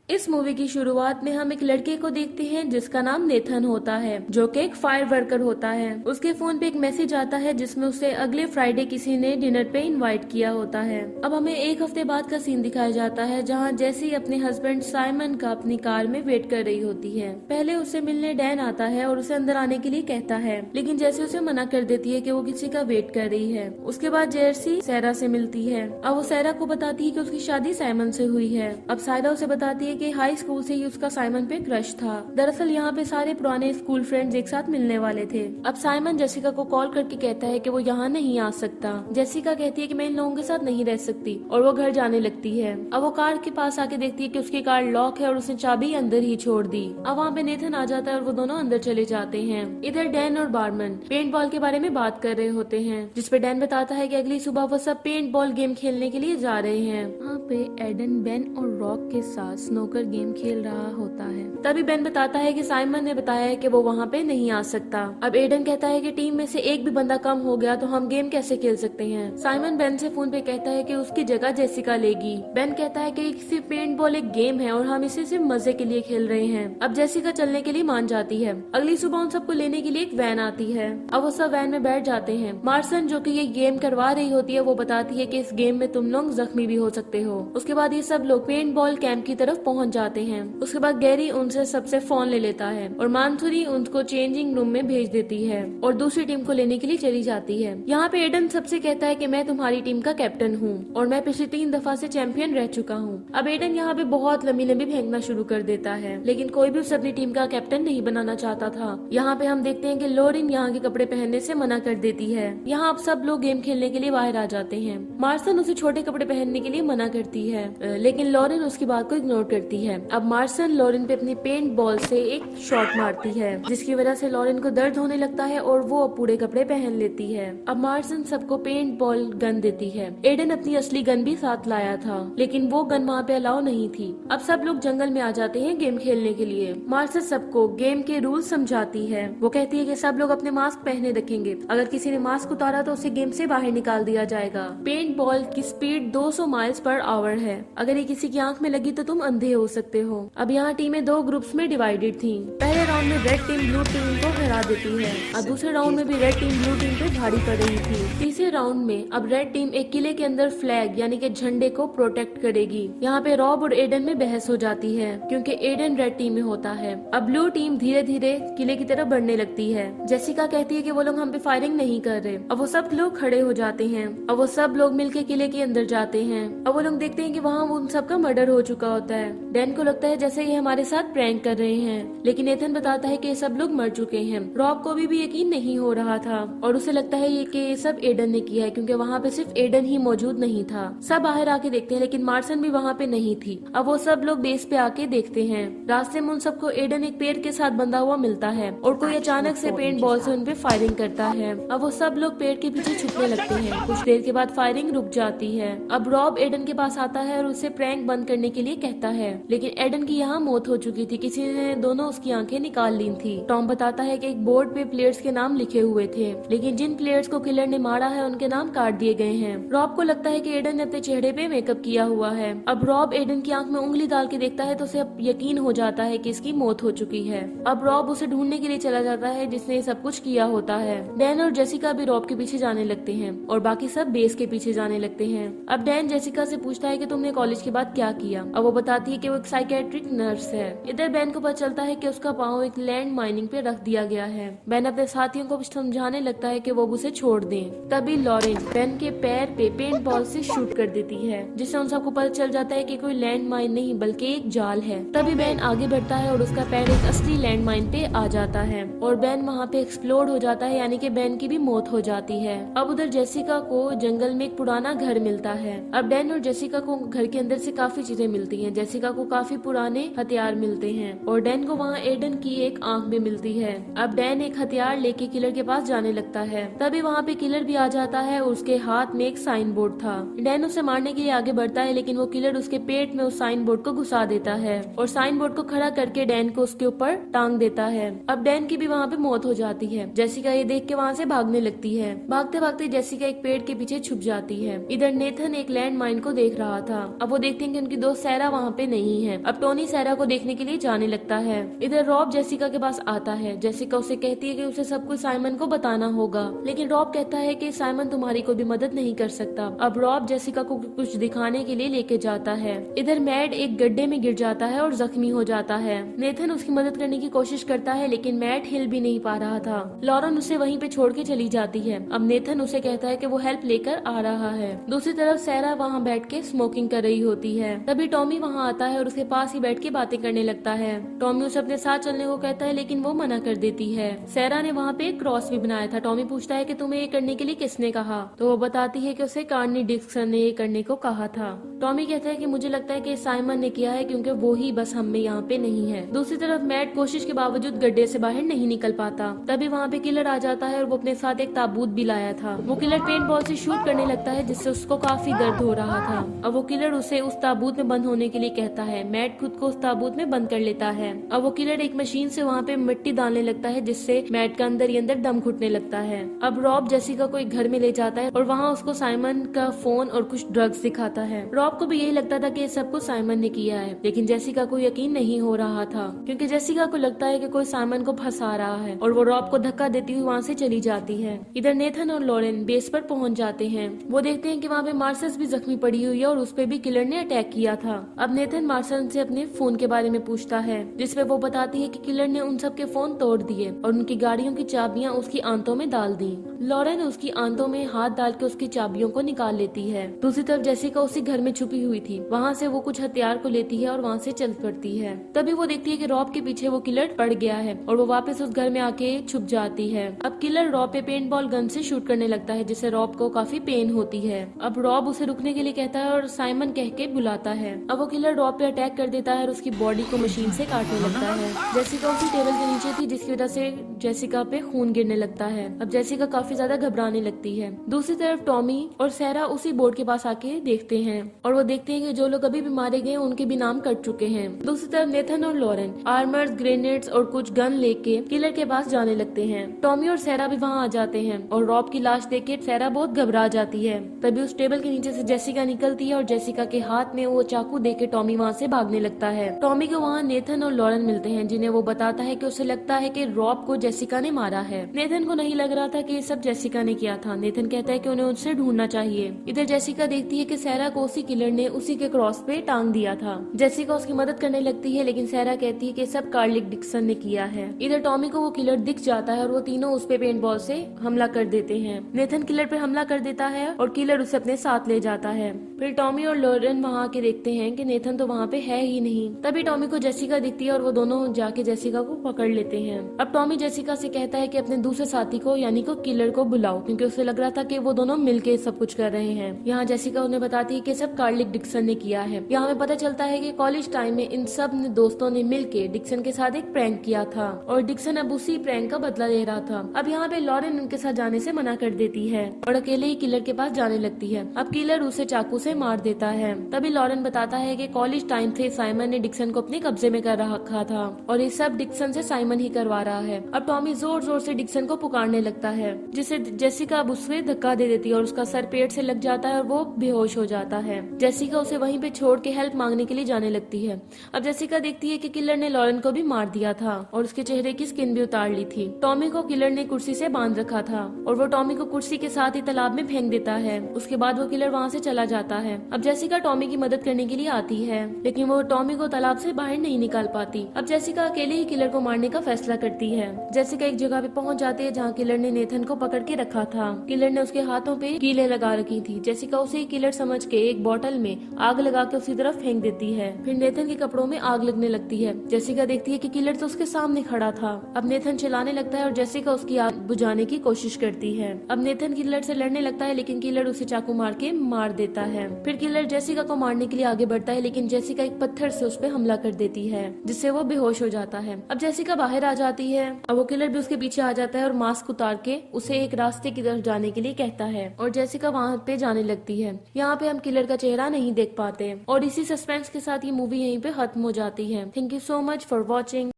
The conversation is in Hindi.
इस मूवी की शुरुआत में हम एक लड़के को देखते हैं जिसका नाम नेथन होता है, जो कि एक फायर वर्कर होता है। उसके फोन पे एक मैसेज आता है जिसमें उसे अगले फ्राइडे किसी ने डिनर पे इनवाइट किया होता है। अब हमें एक हफ्ते बाद का सीन दिखाया जाता है जहाँ जैसी अपने हस्बैंड साइमन का अपनी कार में वेट कर रही होती है। पहले उससे मिलने डैन आता है और उसे अंदर आने के लिए कहता है, लेकिन जैसे उसे मना कर देती है कि वो किसी का वेट कर रही है। उसके बाद जर्सी सायरा से मिलती है। अब वो सायरा को बताती है कि उसकी शादी साइमन से हुई है। अब सायरा उसे बताती है कि हाई स्कूल से ही उसका साइमन पे क्रश था। दरअसल यहाँ पे सारे पुराने स्कूल फ्रेंड्स एक साथ मिलने वाले थे। अब साइमन जेसिका को कॉल करके कहता है कि वो यहाँ नहीं आ सकता। जेसिका कहती है कि मैं इन लोगों के साथ नहीं रह सकती और वो घर जाने लगती है। अब वो कार के पास आके देखती है कि उसकी कार लॉक है और उसने चाबी अंदर ही छोड़ दी। अब वहाँ पे नेथन आ जाता है और वो दोनों अंदर चले जाते हैं। इधर डैन और बारमन पेंट बॉल के बारे में बात कर रहे होते हैं, जिसपे डैन बताता है कि अगली सुबह वो सब पेंट बॉल गेम खेलने के लिए जा रहे हैं। वहाँ पे एडन बेन और रॉक के साथ स्नोकर गेम खेल रहा होता है। तभी बेन बताता है कि साइमन ने बताया है कि वो वहाँ पे नहीं आ सकता। अब एडन कहता है कि टीम में से एक भी बंदा कम हो गया तो हम गेम कैसे खेल सकते हैं। साइमन बेन से फोन पे कहता है कि उसकी जगह जेसिका लेगी। बेन कहता है कि सिर्फ पेंट बॉल एक गेम है और हम इसे सिर्फ मजे के लिए खेल रहे हैं। अब जेसिका चलने के लिए मान जाती है। अगली सुबह उन सबको लेने के लिए एक वैन आती है। अब वो सब वैन में बैठ जाते हैं। मार्सन जो कि ये गेम करवा रही होती है वो बताती है कि इस गेम में तुम लोग जख्मी भी हो सकते हो। उसके बाद ये सब लोग पेंट बॉल कैंप की तरफ पहुंच जाते हैं। उसके बाद गैरी उनसे सबसे फोन ले लेता है और मानसुरी उनको चेंजिंग रूम में भेज देती है और दूसरी टीम को लेने के लिए चली जाती है। यहाँ पे एडन सबसे कहता है कि मैं तुम्हारी टीम का कैप्टन हूँ और मैं पिछली 3 दफा से चैंपियन रह चुका हूँ। अब एडन यहाँ पे बहुत लंबी लंबी फेंकना शुरू कर देता है, लेकिन कोई भी उसे अपनी टीम का कैप्टन नहीं बनाना चाहता था। यहाँ पे हम देखते हैं कि लोरिन यहाँ के कपड़े पहनने से मना कर देती है। यहाँ अब सब लोग गेम खेलने के लिए बाहर आ जाते हैं। मार्सन उसे छोटे कपड़े पहनने के लिए मना करती है, लेकिन लॉरेन उसकी बात को इग्नोर करती है। अब मार्सन लॉरेन पे अपनी पेंट बॉल से एक शॉट मारती है, जिसकी वजह से लॉरेन को दर्द होने लगता है और वो अब पूरे कपड़े पहन लेती है। अब मार्सन सबको पेंट बॉल गन देती है। एडन अपनी असली गन भी साथ लाया था, लेकिन वो गन वहाँ पे अलाउ नहीं थी। अब सब लोग जंगल में आ जाते हैं गेम खेलने के लिए। मार्सन सबको गेम के रूल समझाती है। वो कहती है कि सब लोग अपने मास्क पहने रखेंगे। अगर किसी ने मास्क उतारा तो उसे गेम से बाहर निकाल दिया जाएगा। पेंट बॉल की स्पीड 200 माइल्स पर आवर है। अगर ये किसी की आंख में लगी तो तुम अंधे हो सकते हो। अब यहाँ टीमें 2 ग्रुप्स में डिवाइडेड थी। पहले राउंड में रेड टीम ब्लू टीम को हरा देती है और दूसरे राउंड में भी रेड टीम ब्लू टीम पे भारी पड़ रही थी। तीसरे राउंड में अब रेड टीम एक किले के अंदर फ्लैग यानी कि झंडे को प्रोटेक्ट करेगी। यहाँ पे रॉब और एडन में बहस हो जाती है क्योंकि एडन रेड टीम में होता है। अब ब्लू टीम धीरे धीरे किले की तरफ बढ़ने लगती है। जेसिका कहती है कि वो लोग हम पे फायरिंग नहीं कर रहे। अब वो सब लोग खड़े हो जाते हैं। अब वो सब लोग मिलके किले के अंदर जाते हैं। अब वो लोग देखते हैं कि वहाँ उन सबका मर्डर हो चुका होता है। डैन को लगता है जैसे ये हमारे साथ प्रैंक कर रहे हैं, लेकिन नेथन बताता है कि ये सब लोग मर चुके हैं। रॉब को भी यकीन नहीं हो रहा था और उसे लगता है कि ये सब एडन ने किया है, क्योंकि वहाँ पे सिर्फ एडन ही मौजूद नहीं था। सब बाहर आके देखते हैं, लेकिन मार्सन भी वहाँ पे नहीं थी। अब वो सब लोग बेस पे आके देखते हैं। रास्ते में उन सबको एडन एक पेड़ के साथ बंधा हुआ मिलता है और कोई अचानक से पेंट बॉल से उन पे फायरिंग करता है। अब वो सब लोग पेड़ के पीछे छुपने लगते हैं। कुछ देर के बाद फायरिंग रुक जाती है। अब रॉब एडन के पास आता है और उसे प्रैंक बंद करने के लिए कहता है, लेकिन एडन की यहाँ मौत हो चुकी थी। किसी ने दोनों उसकी आंखें निकाल ली थी। टॉम बताता है कि एक बोर्ड पे प्लेयर्स के नाम लिखे हुए थे, लेकिन जिन प्लेयर्स को किलर ने मारा है उनके नाम काट दिए गए हैं। रॉब को लगता है कि एडन ने अपने चेहरे पे मेकअप किया हुआ है। अब रॉब एडन की आंख में उंगली डाल के देखता है तो उसे अब यकीन हो जाता है कि इसकी मौत हो चुकी है। अब रॉब उसे ढूंढने के लिए चला जाता है जिसने ये सब कुछ किया होता है। डैन और जेसिका भी रॉब के पीछे जाने लगते हैं और बाकी सब बेस के पीछे जाने लगते हैं। अब डैन जेसिका से पूछता है कि तुमने कॉलेज के बाद क्या किया। अब वो बताती है कि वो एक साइकेट्रिक नर्स है। इधर बैन को पता चलता है कि उसका पाँव एक लैंड माइनिंग पे रख दिया गया है। बैन अपने साथियों को समझाने लगता है कि वो उसे छोड़ दें। तभी लॉरेन बैन के पैर पे पेंट बॉल से शूट कर देती है, जिससे उन सबको पता चल जाता है कि कोई लैंड माइन नहीं बल्कि एक जाल है। तभी बैन आगे बढ़ता है और उसका पैर एक असली लैंड माइन पे आ जाता है और बैन वहाँ पे एक्सप्लोड हो जाता है, यानी कि बैन की भी मौत हो जाती है। अब उधर जेसिका को जंगल में एक पुराना घर मिलता है। अब डैन और जेसिका को घर के अंदर से काफी चीजें मिलती हैं। जेसिका को काफी पुराने हथियार मिलते हैं और डैन को वहाँ एडन की एक आंख भी मिलती है। अब डैन एक हथियार लेके किलर के पास जाने लगता है। तभी वहाँ पे किलर भी आ जाता है और उसके हाथ में एक साइन बोर्ड था। डैन उसे मारने के लिए आगे बढ़ता है, लेकिन वो किलर उसके पेट में उस साइन बोर्ड को घुसा देता है और साइन बोर्ड को खड़ा करके डैन को उसके ऊपर टांग देता है। अब डैन की भी वहाँ पे मौत हो जाती है। जेसिका ये देख के वहाँ से भागने लगती है। भागते भागते जेसिका एक पेड़ के पीछे छुप जाती है। इधर नेथन एक लैंड माइन को देख रहा था। अब वो देखते हैं कि उनकी दोस्त सैरा वहाँ पे नहीं है। अब टोनी सैरा को देखने के लिए जाने लगता है। इधर रॉब जेसिका के पास आता है। जेसिका उसे कहती है कि उसे सब कुछ साइमन को बताना होगा, लेकिन रॉब कहता है कि साइमन तुम्हारी कोई भी मदद नहीं कर सकता। अब रॉब जेसिका को कुछ दिखाने के लिए लेके जाता है। इधर मैड एक गड्ढे में गिर जाता है और जख्मी हो जाता है। नेथन उसकी मदद करने की कोशिश करता है, लेकिन मैड हिल भी नहीं पा रहा था। लॉरेन उसे वहीं पे छोड़ के चली जाती है। अब नेथन उसे कहता है कि वो हेल्प लेकर आ रहा है। दूसरी तरफ सैरा वहाँ बैठ के स्मोकिंग कर रही होती है। तभी टॉमी वहाँ आता है और उसके पास ही बैठ के बातें करने लगता है। टॉमी उसे अपने साथ चलने को कहता है, लेकिन वो मना कर देती है। सैरा ने वहाँ पे एक क्रॉस भी बनाया था। टॉमी पूछता है कि तुम्हें ये करने के लिए किसने कहा, तो वो बताती है कि उसे कार्नी डिक्सन ने ये करने को कहा था। टॉमी कहता है कि मुझे लगता है कि साइमन ने किया है, क्योंकि वो ही बस हम में यहाँ पे नहीं है। दूसरी तरफ मैट कोशिश के बावजूद गड्ढे से बाहर नहीं निकल पाता। तभी वहाँ पे किलर आ जाता है और वो अपने साथ एक ताबूत भी लाया था। वो किलर पेंट बॉल से शूट करने लगता है, जिससे उसको काफी दर्द हो रहा था। अब वो किलर उसे उस ताबूत में बंद होने के लिए कहता है। मैट खुद को उस ताबूत में बंद कर लेता है। अब वो किलर एक मशीन से वहाँ पे मिट्टी डालने लगता है, जिससे मैट का अंदर ही अंदर दम घुटने लगता है। अब रॉब जेसिका को एक घर में ले जाता है और वहाँ उसको साइमन का फोन और कुछ ड्रग्स दिखाता है। रॉब को भी यही लगता था कि ये सब कुछ साइमन ने किया है, लेकिन जेसिका को यकीन नहीं हो रहा था, क्योंकि जेसिका को लगता है कि कोई साइमन को फंसा रहा है, और वो रॉब को धक्का देती हुई वहाँ से चली जाती है। इधर नेथन और लॉरेन बेस पर पहुंच जाते हैं। वो देखते हैं कि वहाँ पे मार्सस भी जख्मी पड़ी हुई है और उस पे भी किलर ने अटैक किया था। अब नेथन मार्सन से अपने फोन के बारे में पूछता है, जिसपे वो बताती है कि किलर ने उन सब के फोन तोड़ दिए और उनकी गाड़ियों की चाबियां उसकी आंतों में डाल दी। लॉरेन उसकी आंतों में हाथ डाल के उसकी चाबियों को निकाल लेती है। दूसरी तरफ जेसिका उसी घर में छुपी हुई थी। वहाँ से वो कुछ हथियार को लेती है और वहाँ से चल पड़ती है। तभी वो देखती है कि रॉब के पीछे वो किलर पड़ गया है और वो वापस उस घर में आके छुप जाती है। अब किलर रॉब पे पेंट बॉल गन से शूट करने लगता है, जिससे रॉब को काफी पेन होती है। अब रॉब उसे रुकने के लिए कहता है और साइमन कह के बुलाता है। अब वो किलर रॉब पे अटैक कर देता है और उसकी बॉडी को मशीन से काटने लगता है। जेसिका उसी टेबल के नीचे थी, जिसकी वजह से जेसिका पे खून गिरने लगता है। अब जेसिका काफी ज्यादा घबराने लगती है। दूसरी तरफ टॉमी और सैरा उसी बोर्ड के पास आके देखते हैं और वो देखते हैं कि जो लोग अभी भी मारे गए उनके भी नाम कट चुके हैं। दूसरी तरफ नेथन और लॉरेन आर्मर्स, ग्रेनेड्स और कुछ गन लेके किलर के पास जाने लगते हैं। टॉमी और सैरा भी वहाँ आ जाते हैं और रॉब की लाश देख के सैरा बहुत घबरा जाती है। तभी उस टेबल के नीचे से जेसिका निकलती है और जेसिका के हाथ में वो चाकू देके टॉमी वहाँ से भागने लगता है। टॉमी को वहाँ नेथन और लॉरेन मिलते हैं, जिन्हें वो बताता है कि उसे लगता है कि रॉब को जेसिका ने मारा है। नेथन को नहीं लग रहा था कि ये सब जेसिका ने किया था। नेथन कहता है कि उन्हें उससे ढूंढना चाहिए। इधर जेसिका देखती है कि सैरा को उसी किलर ने उसी के क्रॉस पे टांग दिया था। जेसिका उसकी मदद करने लगती है, लेकिन सैरा कहती है कि सब कार्लिक डिक्सन ने किया है। इधर टॉमी को वो किलर दिख जाता है और वो तीनों उस पे पेंट बॉल से हमला कर देते हैं। नेथन किलर पे हमला कर देता है और किलर उसे अपने साथ ले जाता है। फिर टॉमी और लॉरेन वहाँ आके देखते हैं कि नेथन तो वहाँ पे है ही नहीं। तभी टॉमी को जेसिका दिखती है और वो दोनों जाके जेसिका को पकड़ लेते हैं। अब टॉमी जेसिका से कहता है कि अपने दूसरे साथी को यानी को किलर को बुलाओ, क्योंकि उसे लग रहा था कि वो दोनों मिलके सब कुछ कर रहे हैं। यहाँ जेसिका उन्हें बताती है कि सब कार्लिक डिक्सन ने किया है। यहाँ हमें पता चलता है कि कॉलेज टाइम में इन सब दोस्तों ने मिलके डिक्सन के साथ एक प्रैंक किया था और डिक्सन अब उसी प्रैंक का बदला ले रहा था। अब यहाँ पे लॉरेन उनके साथ जाने से मना कर देती है और अकेले ही किलर के पास जाने लगती है। अब किलर उसे चाकू से मार देता है। तभी लॉरेन बताता है कि कॉलेज टाइम से साइमन ने डिक्सन को अपने कब्जे में कर रखा था और ये सब डिक्सन से साइमन ही करवा रहा है। अब टॉमी जोर जोर से डिक्सन को पुकारने लगता है, जिससे जेसिका अब उसे धक्का दे देती है और उसका सर पेट से लग जाता है और वो बेहोश हो जाता है। जेसिका उसे वहीं पे छोड़ के हेल्प मांगने के लिए जाने लगती है। अब जेसिका देखती है कि किलर ने लॉरेन को भी मार दिया था और उसके चेहरे की स्किन भी उतार ली थी। टॉमी को किलर ने कुर्सी से बांध रखा था और वो टॉमी को कुर्सी के साथ ही तालाब में फेंक देता है। उसके बाद वो किलर वहाँ से चला जाता है। अब जेसिका टॉमी की मदद करने के लिए आती है, लेकिन वो टॉमी को तालाब से बाहर नहीं निकाल पाती। अब जेसिका अकेले ही किलर को मारने का फैसला करती है। जेसिका एक जगह पे पहुंच जाती है जहाँ किलर ने नेथन को पकड़ के रखा था। किलर ने उसके हाथों पे कीलें लगा रखी थी। जेसिका उसे किलर समझ के एक बोतल में आग लगा के उसी तरफ फेंक देती है। फिर नेथन के कपड़ों में आग लगने लगती है। जेसिका देखती है कि किलर तो उसके सामने खड़ा था। अब नेथन चिल्लाने लगता है और जेसिका उसकी आग बुझाने की कोशिश करती है। अब नेथन किलर से लड़ने लगता है, लेकिन किलर उसे चाकू मार के मार देता है। फिर किलर जेसिका को मारने के लिए आगे बढ़ता है, लेकिन जेसिका एक पत्थर से उस पर हमला कर देती है, जिससे वो बेहोश हो जाता है। अब जेसिका बाहर आ जाती है। अब वो किलर भी उसके पीछे आ जाता है और मास्क उतार के उसे एक रास्ते की तरफ जाने के लिए कहता है और जेसिका वहाँ पे जाने लगती है। यहाँ पे हम किलर का चेहरा नहीं देख पाते और इसी सस्पेंस के साथ ये मूवी यहीं पे खत्म हो जाती है। Thank you so much for watching.